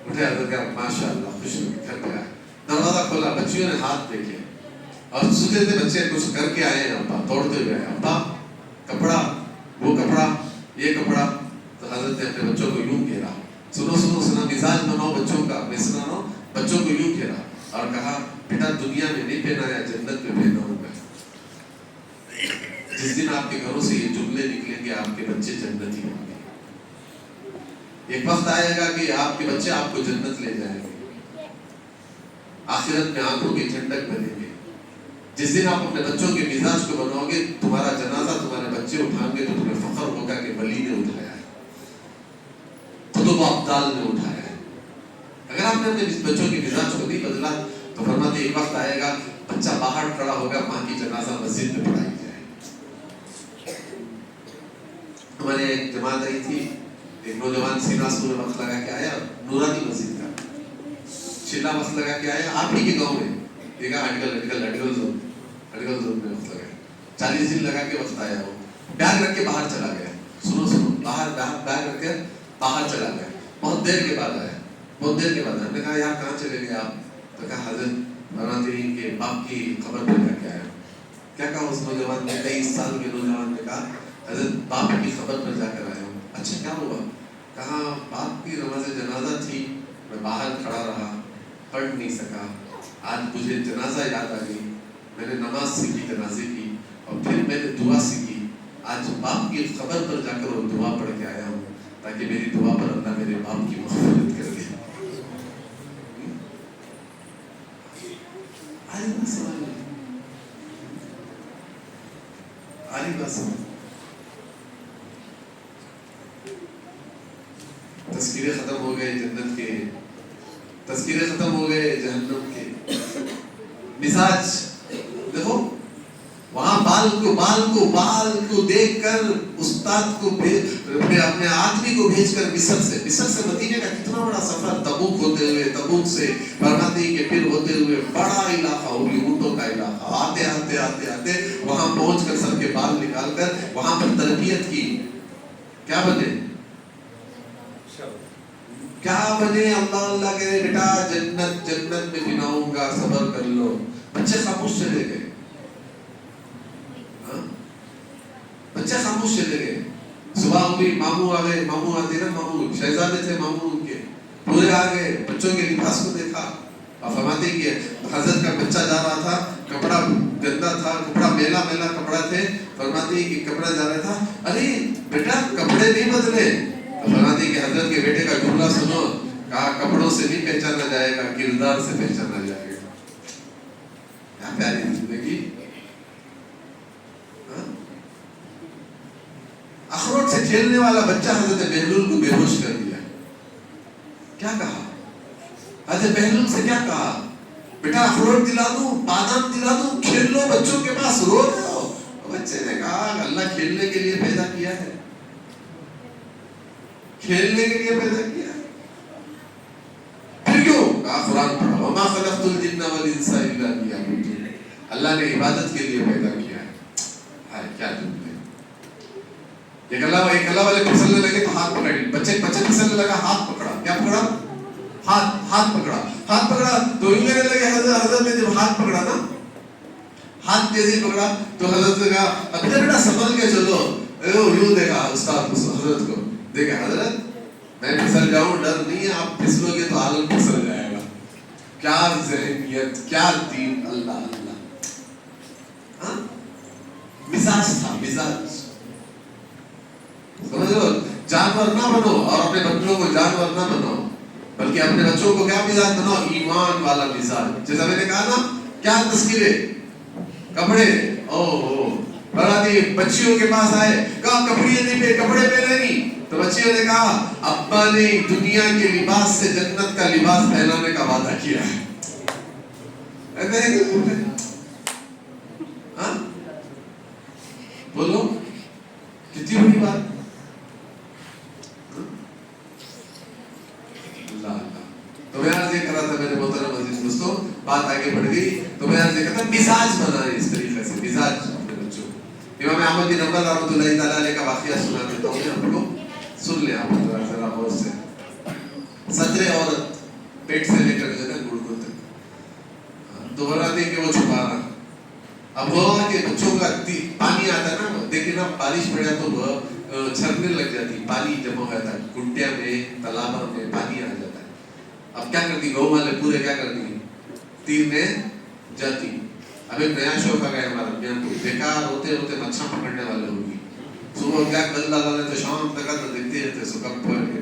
Speaker 1: اٹھے حضرت کہا ماشاءاللہ, خوش کر کے آئے, دروازہ کھولا, بچیوں نے ہاتھ دیکھے اور سوچے تھے بچے کچھ کر کے آئے ہیں, ابا توڑتے ہوئے آئے, ابا کپڑا, وہ کپڑا, یہ کپڑا. تو حضرت نے اپنے بچوں کو یوں گھیرا, سنو سنو سنا, مزاج بناؤ بچوں کا, میں سنا بچوں کو یوں گھیرا اور کہا بیٹا دنیا میں نہیں پہنایا, جنت میں پہنا ہوں میں. جس دن آپ کے گھروں سے یہ جملے نکلیں گے, آپ کے بچے جنتی ہوں گے. ایک وقت آئے گا کہ آپ کے بچے آپ کو جنت لے جائیں گے, آخرت میں آنکھوں کی ٹھنڈک بنے گے. جس دن آپ اپنے بچوں کے مزاج کو بناؤ گے, تمہارا جنازہ تمہارے بچے اٹھائیں گے تو تمہیں فخر ہوگا کہ ولی نے اٹھایا ہے, قطب و ابدال نے اٹھایا ہے. اگر آپ نے اپنے بچوں کے مزاج کو نہیں بدلا تو فرماتے ایک وقت آئے گا بچہ باہر کھڑا ہوگا, ماں کی جنازہ مسجد میں پڑھائی جائے. ہمارے ایک جماعت آئی تھی, ایک نوجوان سینا سور وقت لگا کے آیا, نورانی مسجد کا چلا وقت لگا کے آیا, آپ ہی کے گاؤں میں, دیکھا اٹکل زون میں وقت لگا, 40 دن لگا کے وقت آیا. وہ بیگ رکھ کے باہر چلا گیا, سنو باہر بیگ رکھ کے باہر چلا گیا. بہت دیر کے بعد آیا, ہم نے کہا یار کہاں چلے گئے آپ؟ تو کہا حضرت فرماتے کے باپ کی خبر پہ جا کے آیا. کیا کہا اس نوجوان نے, 23 سال کے نوجوان نے کہا حضرت باپ کی خبر پر جا کر آیا ہوں. اچھا کیا ہوا؟ کہا باپ کی نماز جنازہ تھی, میں باہر کھڑا رہا, پڑھ نہیں سکا, آج مجھے جنازہ یاد آ گئی, میں نے نماز سیکھی جنازے کی, اور پھر میں نے دعا سیکھی. آج باپ کی خبر پر جا کر وہ دعا پڑھ کے آیا ہوں تاکہ میری دعا پر اللہ میرے باپ کی مغفرت کر دے. تذکرے ختم ہو گئے جنت کے, تذکرے ختم ہو گئے جہنم کے. مزاج دیکھو, وہاں بال کو دیکھ کر استاد کو اپنے آدمی کو بھیج کر مصر سے مدینے کا کتنا بڑا سفر, تبوک سے فرماتے ہیں کہ پھر ہوتے ہوئے بڑا علاقہ, وہ بھی اونٹوں کا علاقہ, آتے وہاں پہنچ کر سب کے بال نکال کر وہاں پر تربیت کی. کیا بنے کیا بنے؟ اللہ اللہ کہے بیٹا جنت جنت میں بناؤں گا، صبر کر لو. بچے خاموش چلے گئے. بچے خاموش چلے گئے. صبح ہوئی، ماموں آ گئے. ماموں آتے نا، ماموں شہزادے تھے ماموں ان کے، پورے آ گئے. بچوں کے لباس کو دیکھا اور فرماتے کہ حضرت کا بچہ جا رہا تھا، کپڑا گندا تھا، کپڑا میلا میلا کپڑا تھے. فرماتے کہ کپڑا جا رہا تھا، ارے بیٹا کپڑے نہیں بدلے. فرماتے کہ حضرت کے بیٹے کا جملہ سنو، کہا کپڑوں سے نہیں پہچانا جائے گا، کردار سے پہچانا جائے گا. کیا پیاری زندگی. اخروٹ سے کھیلنے والا بچہ حضرت بہلول کو بے ہوش کر دیا. کیا کہا حضرت بہلول سے؟ کیا کہا؟ بیٹا اخروٹ دلا دوں، بادام دلا دوں، کھیل لو بچوں کے پاس، رو رہے ہو. بچے نے کہا اللہ کھیلنے کے لیے پیدا کیا ہے، کھیلنے کے لیے پیدا کیا ہے. پھر کیوں؟ کہا قرآن پڑھو، وما خلقت الجن والانس الا لیعبدون. اللہ نے عبادت کے لیے پیدا کیا ہے. ہائے کیا جملے. ایک اللہ والے پھسلنے لگے تو ہاتھ پکڑ لی. بچے پھسلنے لگا، ہاتھ پکڑا. کیا پکڑا؟ ہاتھ پکڑا تو یوں کہنے لگے. حضرت نے جب ہاتھ پکڑا نا، ہاتھ تیزی پکڑا تو حضرت نے کہا اب بیٹا سنبھل کے چلو. یوں دیکھا استاد حضرت کو، دیکھا حضرت میں پھسل جاؤں ڈر نہیں ہے، آپ پھسلو گے تو عالم پھسل جائے گا. کیا ذہنیت، کیا دین. اللہ اللہ. ہاں مزاج تھا، مزاج. سمجھ لو، جانور نہ بنو اور اپنے بچوں کو جانور نہ بناؤ، بلکہ اپنے بچوں کو کیا مزاج بناؤ؟ ایمان والا مزاج. جیسا میں نے کہا نا، کیا تذکرے، کپڑے. برادری بچیوں کے پاس آئے، کہا کپڑے نہیں پہ، کپڑے پہنے نہیں. تو بچیوں نے کہا ابا نے دنیا کے لباس سے جنت کا لباس پہنانے کا وعدہ کیا ہے. بولو کتنی بڑی بات. تو میں عرض یہ کر رہا تھا میرے محترم عزیز دوستوں، بات آگے بڑھ گئی. تو میں عرض یہ کہتا مزاج بنائے اس طریقے سے، مزاج اپنے بچوں. امام احمد بن حنبل رحمۃ اللہ تعالیٰ علیہ کا واقعہ سنا دیتا ہوں، آپ لوگ سن لیں. آپ ذرا غور سے. صدر عورت پیٹ سے لے کر جو ہے گڑ تک دوبارہ دے کے وہ چھپا رہا. اب وہ کہ بچوں کا پانی آتا ہے نا، دیکھیں نا بارش پڑا تو وہ جھرنے لگ جاتی، پانی جمع ہو جاتا ہے گھٹیا میں، تالابوں میں پانی آ جاتا ہے. اب کیا کرتی گاؤں والے پورے، کیا کرتی تیرنے جاتی. اب ایک نیا شوق آ گیا ہمارا میاں کو، بیکار ہوتے ہوتے مچھر پکڑنے والے ہوگی. صبح کیا کل ڈالا تو شام تک تو دیکھتے رہتے سو کب پھوڑ کے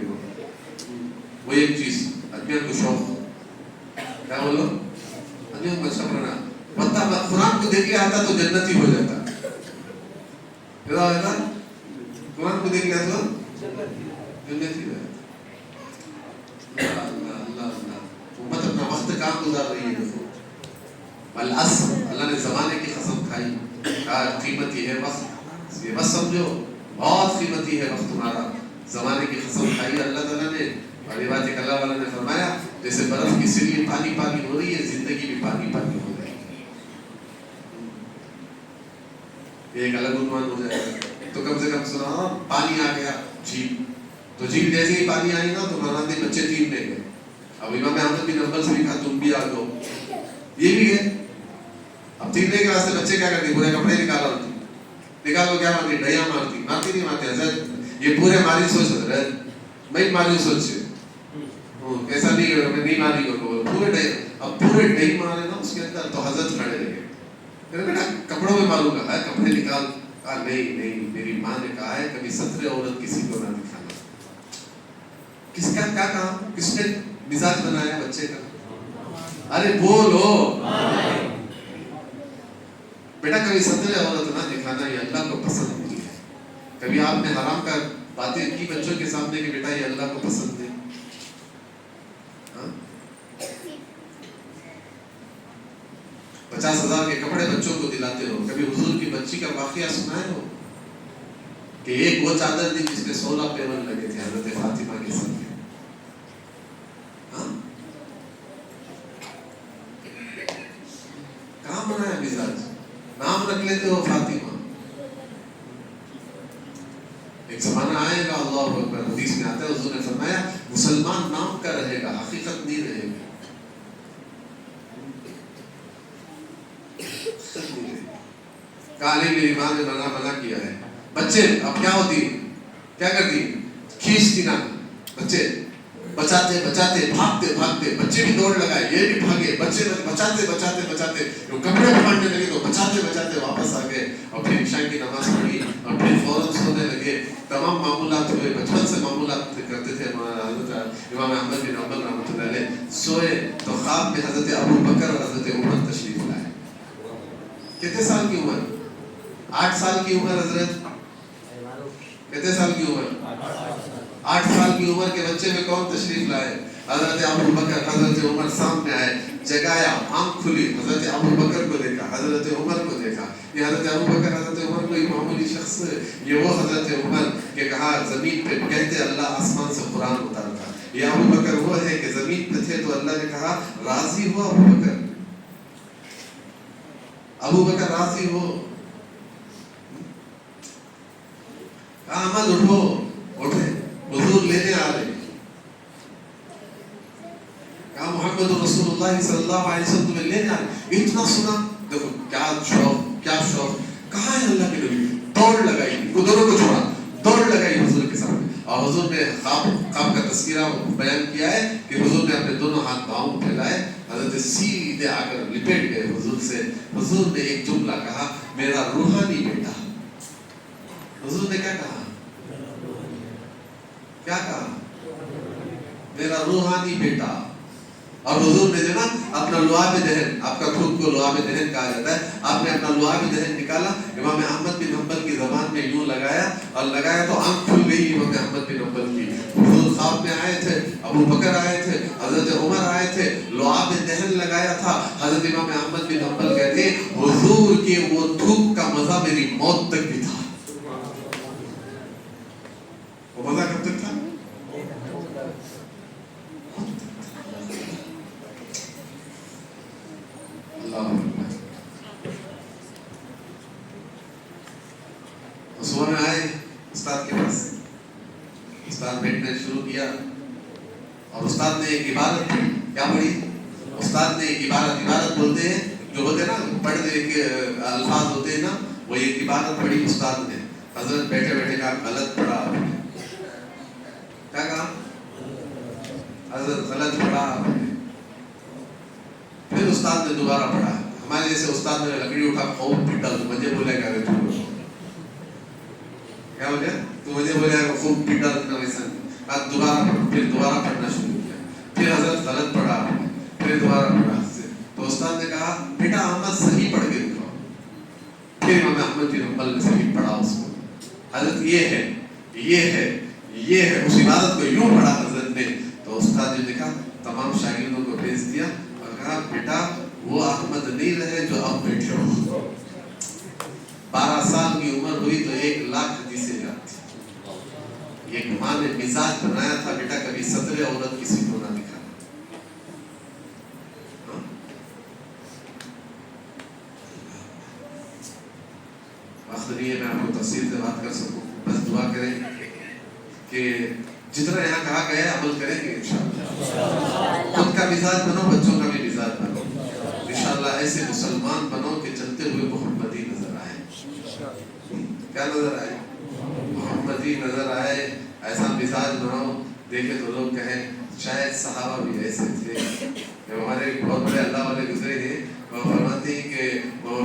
Speaker 1: وہ ایک چیز ادمیان کو شوق. کیا بولو؟ ادمیان مچھر پکڑنا. پتہ قرآن کو دیکھ کے آتا تو جنتی ہو جاتا. قرآن کو دیکھ لیا تو جنتی ہو جاتا. اللہ اللہ اللہ. امت اپنا وقت کہاں گزار رہی ہے دیکھو. والعصر، اللہ نے زمانے کی قسم کھائی، کہا قیمتی ہے وقت. یہ بس سمجھو بہت قیمتی ہے وقت تمہارا. زمانے کی قسم کھائی اللہ تعالیٰ نے. اور یہ بات ایک اللہ والا نے فرمایا جیسے برف کی سیڑھی پانی پانی ہو رہی ہے، زندگی بھی پانی پانی ہو رہی ہے. یہ ایک الگ عنوان ہو جائے گا. تو کم سے کم سنا پانی آ گیا جھیل، تو جھیل جیسے ہی پانی آئی نا تو مراندے بچے تیرنے گئے. اب امام احمد بن حنبل سے بھی کہا تم بھی آ جاؤ، یہ بھی گئے. اب تیرنے کے واسطے بچے کیا کرتے؟ پورے کپڑے نکالو کیا مارتی؟ ڈیا مارتی نہیں مارتی. حضرت یہ پورے ماری سوچ رہے میں ماری سوچ ایسا نہیں کرو، میں نہیں ماری کروں پورے ڈے. اب پورے ڈے مارے نا اس کے اندر تو حضرت کھڑے رہے. بیٹا کپڑوں میں ماروں گا. کپڑے نکال. نہیں نہیں، میری ماں نے کہا ہے کبھی سترے عورت کسی کو نہ دکھانا. کس کا کیا کہا؟ کس نے مزاج بنایا بچے کا؟ ارے بولو بیٹا کبھی سترے عورت نہ دکھانا، یہ اللہ کو پسند نہیں ہے. کبھی آپ نے حرام کا باتیں کی بچوں کے سامنے کہ بیٹا یہ اللہ کو پسند نہیں. 50,000 کے کپڑے بچوں کو دلاتے ہو. کبھی حضور کی بچی کا واقعہ سنا ہے ہو کہ ایک وہ چادر دی جس میں 16 پیون لگے تھے حضرت فاطمہ کے سر میں. کہاں بنایا مزاج؟ نام رکھ لیتے ہو فاطمہ. ایک زمانہ آئے گا اللہ اکبر، حدیث میں آتا ہے حضور نے فرمایا مسلمان نام کا رہے گا، حقیقت نہیں رہے گا. کالے میری ماں نے منع کیا ہے. بچے اب کیا ہوتی کیا کرتی کھینچتی نا، بچے بچاتے بچاتے بھاگتے بھاگتے، بچے بھی دوڑ لگائے یہ بھی بھاگے، بچے بچاتے بچاتے بچاتے کپڑے پھاڑنے لگے تو بچاتے بچاتے واپس آ گئے اور پھر عشاء کی نماز پڑھی اور پھر فوراً سونے لگے. تمام معمولات ہوئے، بچپن سے معمولات کرتے تھے. حضرت امام احمد بن حنبل رحمۃ اللہ علیہ سوئے تو خواب میں حضرت ابو بکر اور حضرت عمر تشریف لائے. کتنے سال کی عمر؟ 8 سال کی عمر. حضرت کتنے سال کی عمر؟ 8 سال کی عمر کے بچے میں کون تشریف لائے؟ حضرت ابو بکر. حضرت عمر سامنے آئے، جگایا، آنکھ کھلی، حضرت ابو بکر کو دیکھا، حضرت عمر کو دیکھا. یہ حضرت ابو بکر حضرت عمر کوئی معمولی شخص ہے، یہ وہ حضرت عمر کہ کہا زمین پہ کہتے اللہ آسمان سے قرآن اتارتا. یہ ابو بکر وہ ہے کہ زمین پہ تھے تو اللہ نے کہا راضی ہو ابو بکر، ابو بکر راضی ہو. کہا احمد اٹھو، اٹھے، حضور لینے آ رہے. کہا محمد رسول اللہ صلی اللہ علیہ وسلم تمہیں لینے آ رہے. اتنا سنا، دیکھو کیا شوق، کیا شوق. کہاں ہے اللہ کے نبی؟ دوڑ لگائی، دونوں کو چھوڑا، دوڑ لگائی حضور کے سامنے. اور حضور نے خواب کا تذکرہ بیان کیا ہے کہ حضور نے اپنے دونوں ہاتھ باؤں پھیلائے، حضرت سیدھے آ کر لپٹ گئے حضور سے. حضور نے ایک جملہ کہا میرا روحانی بیٹا. حضور نے کیا کہا؟ کیا کہا؟ میرا روحانی بیٹا. اور حضور نے جو نا اپنا لعاب دہن، آپ کا خود کو لعاب دہن کہا جاتا ہے، آپ نے اپنا لعاب دہن نکالا، امام احمد بن حنبل کی زبان میں یوں لگایا اور لگایا تو آنکھ کھل گئی امام احمد بن حنبل کی. حضور خواب میں آئے تھے، ابو بکر آئے تھے، حضرت عمر آئے تھے، لعاب دہن لگایا تھا. حضرت امام احمد بن حنبل کہتے حضور کے وہ تھوک کا مزہ میری موت تک بھی تھا. وہ مزہ کب تک تھا؟ صبح میں آئے استاد کے پاس، استاد بیٹھنا شروع کیا اور استاد نے ایک عبارت پڑھی. کیا پڑھی؟ استاد نے ایک عبارت بولتے ہیں جو ہوتے ہیں نا پڑھ دے کے الفاظ ہوتے ہیں نا، وہ ایک عبارت پڑھی استاد نے. حضرت بیٹھے بیٹھے کہا غلط پڑھا. کیا کہا؟ حضرت غلط پڑھا. پھر استاد نے دوبارہ پڑھا. ہمارے جیسے استاد نے لکڑی اٹھا خوب پیٹا، تو مجھے بولے گا کیا بولے؟ تو مجھے بولے گا خوب پیٹا ویسا. دوبارہ پھر دوبارہ پڑھنا شروع کیا. پھر حضرت غلط پڑھا، پھر دوبارہ پڑھا. تو استاد نے کہا بیٹا احمد صحیح پڑھ کے دکھاؤ. پھر امام احمد بن حنبل نے صحیح پڑھا اس کو. حضرت یہ ہے یہ ہے یہ ہے، اس عبادت کو یوں پڑھا حضرت نے. تو استاد نے کہا تمام شاگردوں کو بھیج دیا اور کہا بیٹا وہ احمد نہیں رہے جو اب بیٹھے ہو. 12 سال کی عمر ہوئی تو 1 لاکھ حدیثیں یاد تھی. ایک ماں نے مزاج بنایا تھا بیٹا کبھی سطر عورت کسی کو نہ دکھانا. وقت نہیں ہے میں آپ کو تفصیل سے بات کر سکوں، بس دعا کریں کہ جتنا یہاں کہا گیا ہے عمل کریں گے انشاءاللہ. خود کا مزاج بنو، بچوں کا بھی مزاج بنو. انشاءاللہ ایسے مسلمان بنو کہ چلتے ہوئے محمدی نظر آئے. کیا نظر آئے؟ محمدی نظر آئے. ایسا مزاج بناؤ دیکھے تو لوگ کہیں شاید صحابہ بھی ایسے تھے. ہمارے بہت بڑے اللہ والے گزرے ہیں، وہ فرماتے ہیں کہ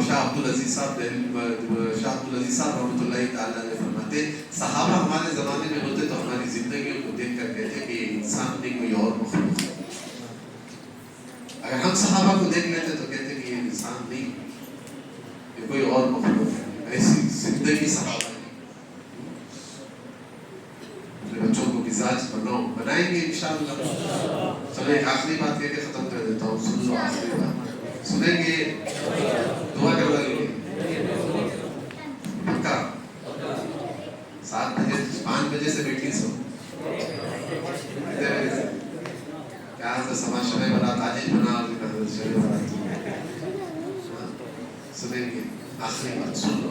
Speaker 1: شاہ عبدالعزیز صاحب رحمۃ اللہ تعالیٰ نے فرماتے صحابہ ہمارے زمانے میں ہوتے تو ہماری زندگیوں کو دیکھ کر کہتے کہ یہ انسان نہیں کوئی اور مخلوق ہے. اگر ہم صحابہ کو دیکھ لیتے تو کہتے کہ یہ انسان نہیں، یہ کوئی اور مخلوق ہے. ایسی زندگی صحابہ کی. اپنے بچوں کو مزاج بنائیں گے انشاءاللہ. چلو ایک آخری بات کہہ کے ختم کر دیتا ہوں. سن لو آخری بات، سنیں گے، دعا کروا لیں گے. پکا 7 بجے 5 بجے سے بیٹھی سو کیا سماج شبہ برات آج بنا شبہ برات سنیں گے. آخری بات سن لو.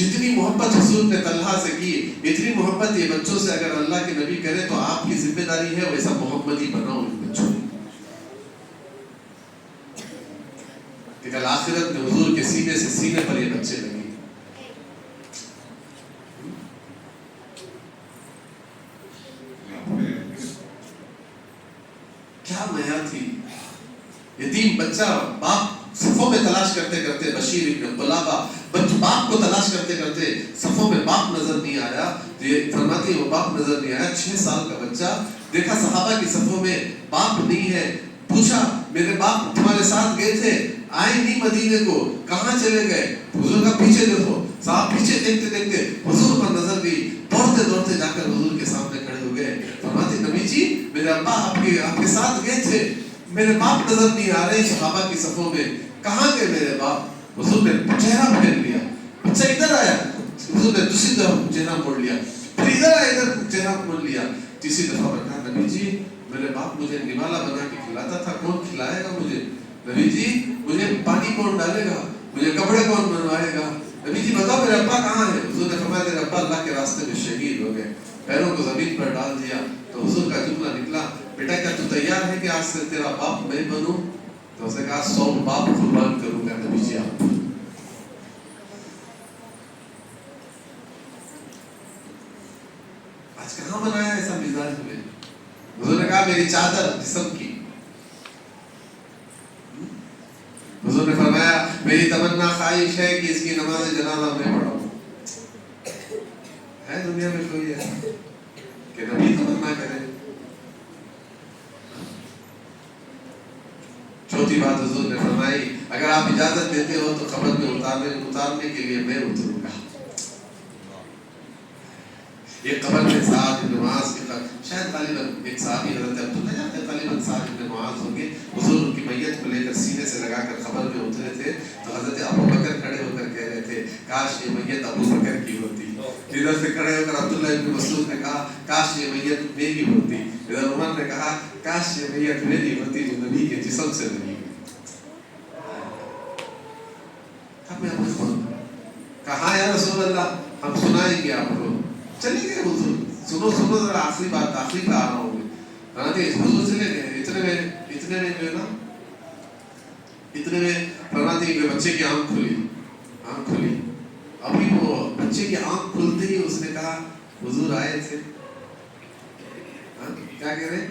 Speaker 1: جتنی محبت حضور نے طلحہ سے کی، اتنی محبت یہ بچوں سے اگر اللہ کے نبی کرے تو آپ کی ذمہ داری ہے ویسا محمدی بناؤ ان بچوں کہ کل آخرت میں حضور کے سینے سے سینے پر یہ بچے لگے. کیا معیار تھی. یتیم بچہ باپ صفوں میں تلاش کرتے کرتے، بشیر ابن قلابہ باپ کو تلاش کرتے کرتے صفوں میں باپ نظر نہیں آیا. یہ فرماتے وہ باپ نظر نہیں آیا. 6 سال کا بچہ دیکھا صحابہ کی صفوں میں باپ نہیں ہے. پوچھا میرے باپ تمہارے ساتھ گئے تھے، آئے نہیں مدینے کو، کہاں چلے گئے؟ حضور کا پیچھے دیکھو. صاحب پیچھے دیکھتے دیکھتے حضور پر نظر گئی، دوڑتے دوڑتے جا کر حضور کے سامنے کھڑے ہو گئے. فرماتے نبی جی میرے ابا آپ کے ساتھ گئے تھے، میرے باپ نظر نہیں آ رہے صحابہ کی صفوں میں، کہاں گئے میرے باپ؟ حضور نے چہرہ پھیر لیا. بچہ ادھر آیا، حضور نے دوسری طرف چہرہ موڑ لیا، پھر ادھر آیا، ادھر چہرہ موڑ لیا. تیسری دفعہ میں کہا نبی جی میرے باپ مجھے نوالا بنا کے کھلاتا تھا، کون کھلائے گا مجھے؟ نبی جی مجھے پانی کون ڈالے گا؟ مجھے کپڑے کون بنوائے گا؟ نبی جی بتاؤ میرے ابا کہاں ہے؟ حضور نے فرمایا تیرے ابا اللہ کے راستے میں شہید ہو گئے. پیروں کو زمین پر ڈال دیا. تو حضور کا جملہ نکلا، بیٹا کیا تو تیار ہے کہ آج سے تیرا باپ میں بنوں؟ تو اس نے کہا 100 باپ قربان کروں گا نبی جی آپ. آج کہاں بنایا ایسا مزاج ہوئے؟ حضور نے کہا میری چادر جسم کی. حضور نے فرمایا میری تمنا خواہش ہے کہ اس کی نماز جنازہ میں پڑھاؤں. ہے دنیا میں کوئی ہے کہ نبی تمنا کرے؟ چوتھی بات حضور نے فرمائی اگر آپ اجازت دیتے ہو تو قبر میں اتارنے کے لیے میں اتروں گا. یہ قبر میں سعد بن معاذ کی شاید غالباً ایک صحابی حضرت عبداللہ جانتے غالباً سعد بن معاذ ہوں گے. حضور ان کی میت کو لے کر سینے سے لگا کر قبر میں اترے تھے تو حضرت ابو بکر کھڑے ہو کر کہہ رہے تھے کاش یہ میت ابو بکر کی ہوتی. ادھر سے کھڑے ہو کر عبداللہ ابن مسعود نے کہا کاش یہ میت میری ہوتی. ادھر عمر نے کہا کاش یہ میت میری ہوتی جو نبی کے جسم سے لگی ہوئی. کہا یا رسول اللہ ہم سنائیں گے آپ کو. چلے گئے حضور. سنو سنو ذرا آخری بات، آخری پہ آ رہا ہوں میں. حضور چلے گئے. اتنے میں جو ہے نا اتنے میں فرماتے ہیں کہ بچے کی آنکھ کھلی. ابھی وہ بچے کی آنکھ کھلتے ہی اس نے کہا حضور آئے تھے. کیا کہہ رہے؟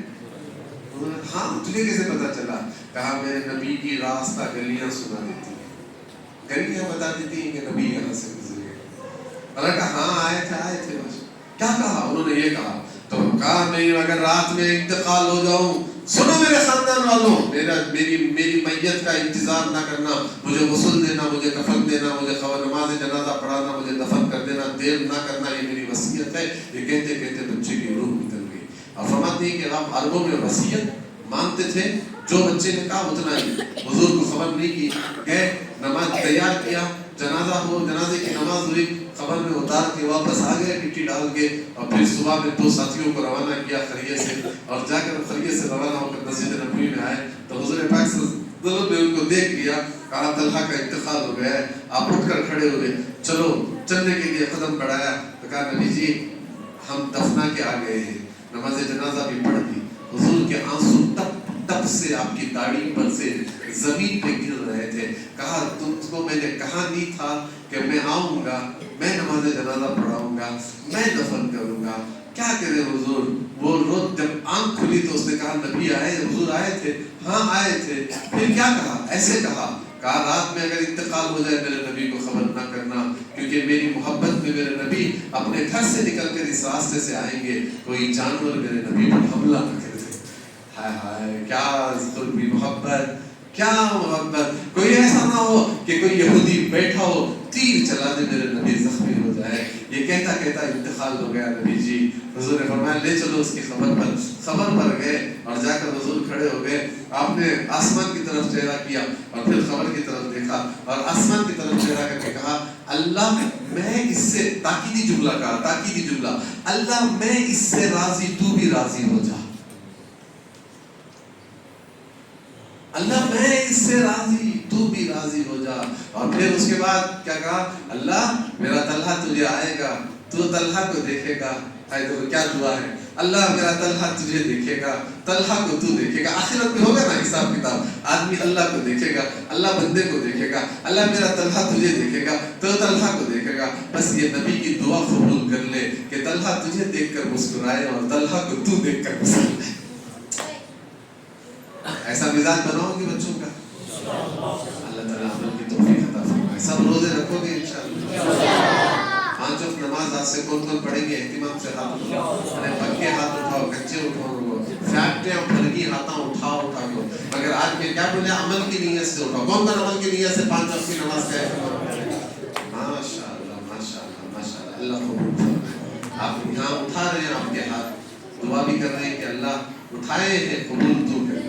Speaker 1: ہاں تجھے کیسے پتا چلا؟ کہا میرے نبی کی راستہ گلیاں سنا دیتی ہیں، گلیاں بتا دیتی ہیں کہ نبی یہاں سے گزرے. اللہ کہا ہاں آئے تھے. کیا کہا؟ انہوں نے یہ کہا. تو کہا میں اگر رات میں انتقال ہو جاؤں، سنو میرے خاندان والوں، میری میت کا انتظار نہ کرنا، مجھے غسل دینا، مجھے کفن دینا، مجھے نماز جنازہ پڑھانا، مجھے دفن کر دینا، دیر نہ کرنا، یہ میری وصیت ہے. یہ کہتے کہتے بچے کی روح نکل گئی. اب فرماتے ہیں کہ آپ عربوں میں وصیت مانتے تھے، جو بچے نے کہا اتنا ہی. حضور کو خبر نہیں کی، گئے نماز تیار کیا، جنازے کی نماز ہوئی، قبر میں اتار کے واپس آ گئے مٹی ڈال کے. اور پھر صبح میں 2 ساتھیوں کو روانہ کیا خریے سے، اور جا کر خریے سے روانہ ہو کر مسجد نبوی میں آئے تو حضور پاک صلی اللہ علیہ وسلم نے ان کو دیکھ لیا. کہا طلحہ کا انتقال ہو گیا ہے. آپ اٹھ کر کھڑے ہوئے، چلو چلنے کے لیے قدم بڑھایا. تو کہا نبی جی ہم دفنا کے آ گئے ہیں. نماز جنازہ بھی پڑھ دی. حضور کے آنسو ٹپ سے آپ کی داڑھی پر سے زمین پہ گر رہے تھے. کہا تم کو میں نے کہا نہیں تھا کہ میں آؤں گا، میں نماز جنازہ پڑھاؤں گا، میں دفن کروں گا؟ کیا کرے حضور؟ وہ روز جب آنکھ کھلی تو اس نے کہا نبی آئے، حضور آئے تھے؟ ہاں آئے تھے. پھر کیا کہا؟ ایسے کہا رات میں اگر انتقال ہو جائے میرے نبی کو خبر نہ کرنا، کیونکہ میری محبت میں میرے نبی اپنے گھر سے نکل کر اس راستے سے آئیں گے، کوئی جانور میرے نبی پر حملہ نہ کر دے. ہائے ہائے کیا قربی محبت، کیا محبت. کوئی ایسا نہ ہو کہ کوئی یہودی بیٹھا ہو تیر چلا دے میرے نبی زخمی ہو جائے. یہ کہتا کہتا انتقال ہو گیا نبی جی. حضور نے فرمایا لے چلو اس کی خبر پر گئے اور جا کر حضور کھڑے ہو گئے. آپ نے آسمان کی طرف چہرہ کیا اور پھر خبر کی طرف دیکھا اور آسمان کی طرف چہرہ کر کے کہا اللہ میں اس سے تاکیدی جملہ اللہ میں اس سے راضی، تو بھی راضی ہو جا. اللہ میں اس سے راضی، تو بھی راضی ہو جا. اور پھر اس کے بعد کیا کہا, اللہ میرا طلحہ تجھے آئے گا, تو طلحہ کو دیکھے گا. تو کیا دعا ہے, اللہ میرا طلحہ تجھے دیکھے گا, طلحہ کو تو دیکھے گا. آخرت میں ہوگا نا حساب کتاب, آدمی اللہ کو دیکھے گا, اللہ بندے کو دیکھے گا, اللہ میرا طلحہ تجھے دیکھے گا, تو طلحہ کو دیکھے گا. بس یہ نبی کی دعا قبول کر لے کہ طلحہ تجھے دیکھ کر مسکرائے اور طلحہ کو تو دیکھ کر مسکرائے. ایسا مزاج بناؤ گے بچوں کا, اللہ تعالیٰ عمل کی توفیق عطا فرمائے. سب روزے رکھو گے انشاءاللہ. 5 وقت نماز آج سے کون کون پڑھیں گے, اہتمام سے ہاتھ اٹھاؤ, پکے ہاتھ اٹھاؤ, کچے اٹھاؤ, فیکٹیں اور پھلگی ہاتھاں اٹھاؤ دو. اگر آج میں کیا بولے, عمل کی نیت سے اٹھاؤ. کون کون عمل کی نیت سے 5 وقت کی نماز کا اہتمام کرے؟ ماشاءاللہ ماشاءاللہ ماشاءاللہ, اللہ قبول فرمائے. آپ یہاں اٹھا رہے ہیں آپ کے ہاتھ, دعا بھی کر رہے ہیں کہ اللہ اٹھائے ہیں قبول تو کر.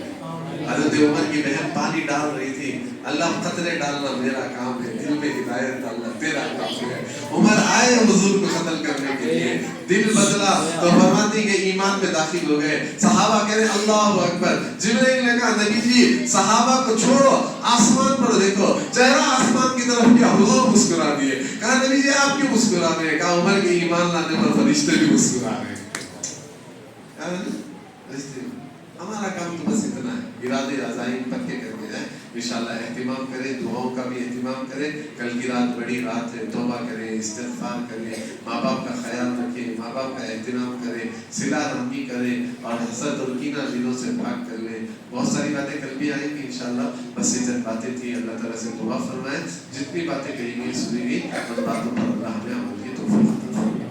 Speaker 1: حضرت عمر کی بہن پانی ڈال رہی تھی, اللہ قطرے ڈالنا میرا کام ہے, دل میں ہدایت ڈالنا تیرا کام ہے. عمر آئے حضور کو قتل کرنے کے لیے, دل بدلا تو فرماتی کہ ایمان میں داخل ہو گئے. صحابہ کہہ رہے اللہ اکبر. جبرائیل نے کہا نبی جی صحابہ کو چھوڑو, آسمان پر دیکھو, چہرہ آسمان کی طرف کیا, حضور مسکرا دیے. کہا نبی جی آپ کیوں مسکرا رہے ہیں؟ کہا عمر کے ایمان لانے پر فرشتے بھی مسکرا رہے ہیں. ہمارا کام تو بس اتنا ہے, ارادے عزائم پکے کرنے جائیں. انشاءاللہ اہتمام کریں, دعاؤں کا بھی اہتمام کریں. کل کی رات بڑی رات ہے, توبہ کریں, استغفار کریں, ماں باپ کا خیال رکھیں, ماں باپ کا اہتمام کریں, صلہ رحمی کریں, اور حسد اور کینہ دلوں سے پاک کر لیں. بہت ساری باتیں کل بھی آئیں گی انشاءاللہ. بس یہ چند باتیں تھیں, اللہ تعالیٰ سے دعا فرمائیں جتنی باتیں کہی گئی سنی گئی ان باتوں پر اللہ ہمیں عمل کی توفیق عطا فرمائے.